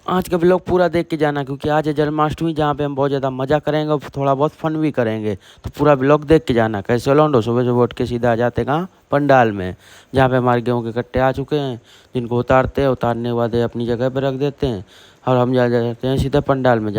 आज का व्लॉग पूरा देख के जाना, क्योंकि आज है जन्माष्टमी, जहाँ पे हम बहुत ज़्यादा मज़ा करेंगे और थोड़ा बहुत फन भी करेंगे। तो पूरा व्लॉग देख के जाना। कैसे लौंडो सुबह सुबह उठ के सीधा आ जाते कहाँ, पंडाल में, जहाँ पे हमारे गेहूँ के कट्टे आ चुके हैं, जिनको उतारते हैं। उतारने के बाद अपनी जगह पर रख देते हैं और हम जा जाते हैं सीधा पंडाल में,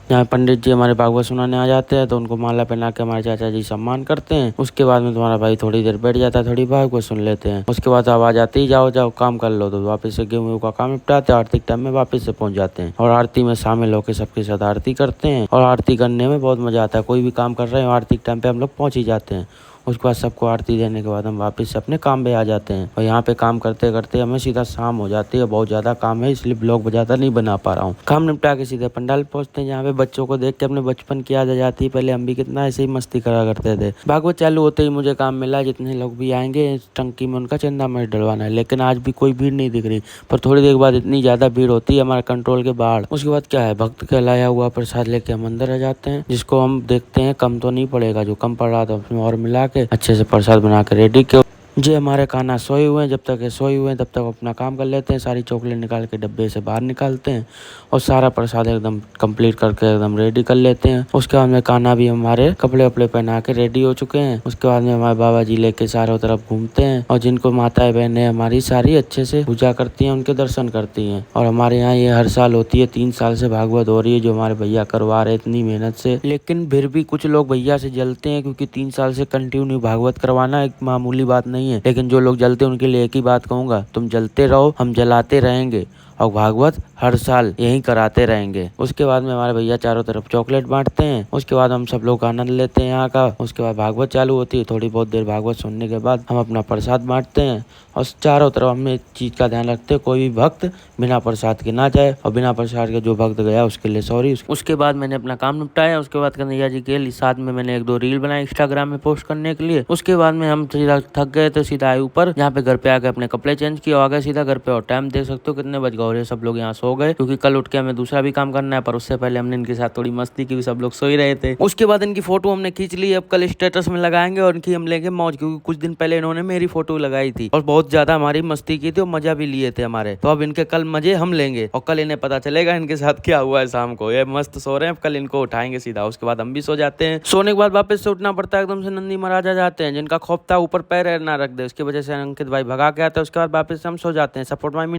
जहाँ पंडित जी हमारे भागवत सुनाने आ जाते हैं। तो उनको माला पहना के हमारे चाचा जी सम्मान करते हैं। उसके बाद में तुम्हारा भाई थोड़ी देर बैठ जाता है, थोड़ी भागवत सुन लेते हैं। उसके बाद आवाज आती ही जाओ जाओ काम कर लो, तो वापस से गेहूं का काम निपटाते हैं। आरती के टाइम में वापस से पहुंच जाते हैं और आरती में शामिल होकर सबके साथ आरती करते हैं। और आरती करने में बहुत मजा आता है। कोई भी काम कर रहे हो, आरती के टाइम पे हम लोग पहुंच ही जाते हैं। उसके बाद सबको आरती देने के बाद हम वापस से अपने काम पे आ जाते हैं। और यहाँ पे काम करते करते हमें सीधा शाम हो जाती है। बहुत ज़्यादा काम है, इसलिए ब्लॉग ज़्यादा नहीं बना पा रहा हूँ। काम निपटा के सीधे पंडाल पहुँचते हैं, जहाँ पे बच्चों को देख के अपने बचपन की याद आ जाती है। पहले हम भी कितना ऐसे ही मस्ती करा करते थे। भागवत चालू होते ही मुझे काम मिला, जितने लोग भी आएंगे इस टंकी में उनका चंदा मत डलवाना है। लेकिन आज भी कोई भीड़ नहीं दिख रही, पर थोड़ी देर बाद इतनी ज़्यादा भीड़ होती है हमारे कंट्रोल के बाहर। उसके बाद क्या है, भक्त का लाया हुआ प्रसाद लेके हम अंदर आ जाते हैं, जिसको हम देखते हैं कम तो नहीं पड़ेगा। जो कम पड़ रहा था उसमें और मिला के अच्छे से प्रसाद बना के रेडी किया। जी हमारे खाना सोए हुए हैं, जब तक ये सोए हुए हैं तब तक अपना काम कर लेते हैं। सारी चॉकलेट निकाल के डब्बे से बाहर निकालते हैं और सारा प्रसाद एकदम कंप्लीट करके एकदम रेडी कर लेते हैं। उसके बाद में खाना भी हमारे कपड़े वपड़े पहना के रेडी हो चुके हैं। उसके बाद में हमारे बाबा जी लेके चारों तरफ घूमते हैं और जिनको माताएं बहनें हमारी सारी अच्छे से पूजा करती हैं, उनके दर्शन करती हैं। और हमारे यहाँ ये हर साल होती है। 3 साल से भागवत हो रही है, जो हमारे भैया करवा रहे इतनी मेहनत से। लेकिन फिर भी कुछ लोग भैया से जलते हैं, क्योंकि 3 साल से कंटिन्यू भागवत करवाना एक मामूली बात नहीं है। लेकिन जो लोग जलते हैं उनके लिए एक ही बात कहूंगा, तुम जलते रहो, हम जलाते रहेंगे और भागवत हर साल यही कराते रहेंगे। उसके बाद में हमारे भैया चारों तरफ चॉकलेट बांटते हैं। उसके बाद हम सब लोग आनंद लेते हैं यहाँ का। उसके बाद भागवत चालू होती है। थोड़ी बहुत देर भागवत सुनने के बाद हम अपना प्रसाद बांटते हैं और चारों तरफ हम एक चीज का ध्यान रखते हैं, कोई भी भक्त बिना प्रसाद के ना जाए। और बिना प्रसाद के जो भक्त गया उसके लिए सॉरी। उसके बाद मैंने अपना काम निपटाया। उसके बाद कन्हैया जी के साथ में मैंने 1-2 रील बनाई इंस्टाग्राम में पोस्ट करने के लिए। उसके बाद में हम सीधा थक गए तो सीधा आए ऊपर, जहाँ पे घर पे आके अपने कपड़े चेंज किए और आ गए सीधा घर पे। और टाइम देख सकते हो कितने बज गए और ये सब लोग यहाँ सो गए, क्योंकि कल उठ के हमें दूसरा भी काम करना है। पर उससे पहले हमने इनके साथ थोड़ी मस्ती की, सब लोग सो ही रहे थे। उसके बाद इनकी फोटो हमने खींच ली, अब कल स्टेटस में लगाएंगे और इनकी हम लेंगे मौज, क्योंकि कुछ दिन पहले इन्होंने मेरी फोटो लगाई थी और बहुत ज्यादा हमारी मस्ती की थी और मजा भी लिए थे हमारे। तो अब इनके कल मजे हम लेंगे और कल इन्हें पता चलेगा इनके साथ क्या हुआ है शाम को। ये मस्त सो रहे हैं, कल इनको उठाएंगे सीधा। उसके बाद हम भी सो जाते हैं। सोने के बाद वापस से उठना पड़ता है, एकदम से नंदी महाराज आ जाते हैं, जिनका खौफ था ऊपर पैर ना रख दे, उसकी वजह से अंकित भाई भगा के आते हैं। उसके बाद वापस से हम सो जाते हैं। Support my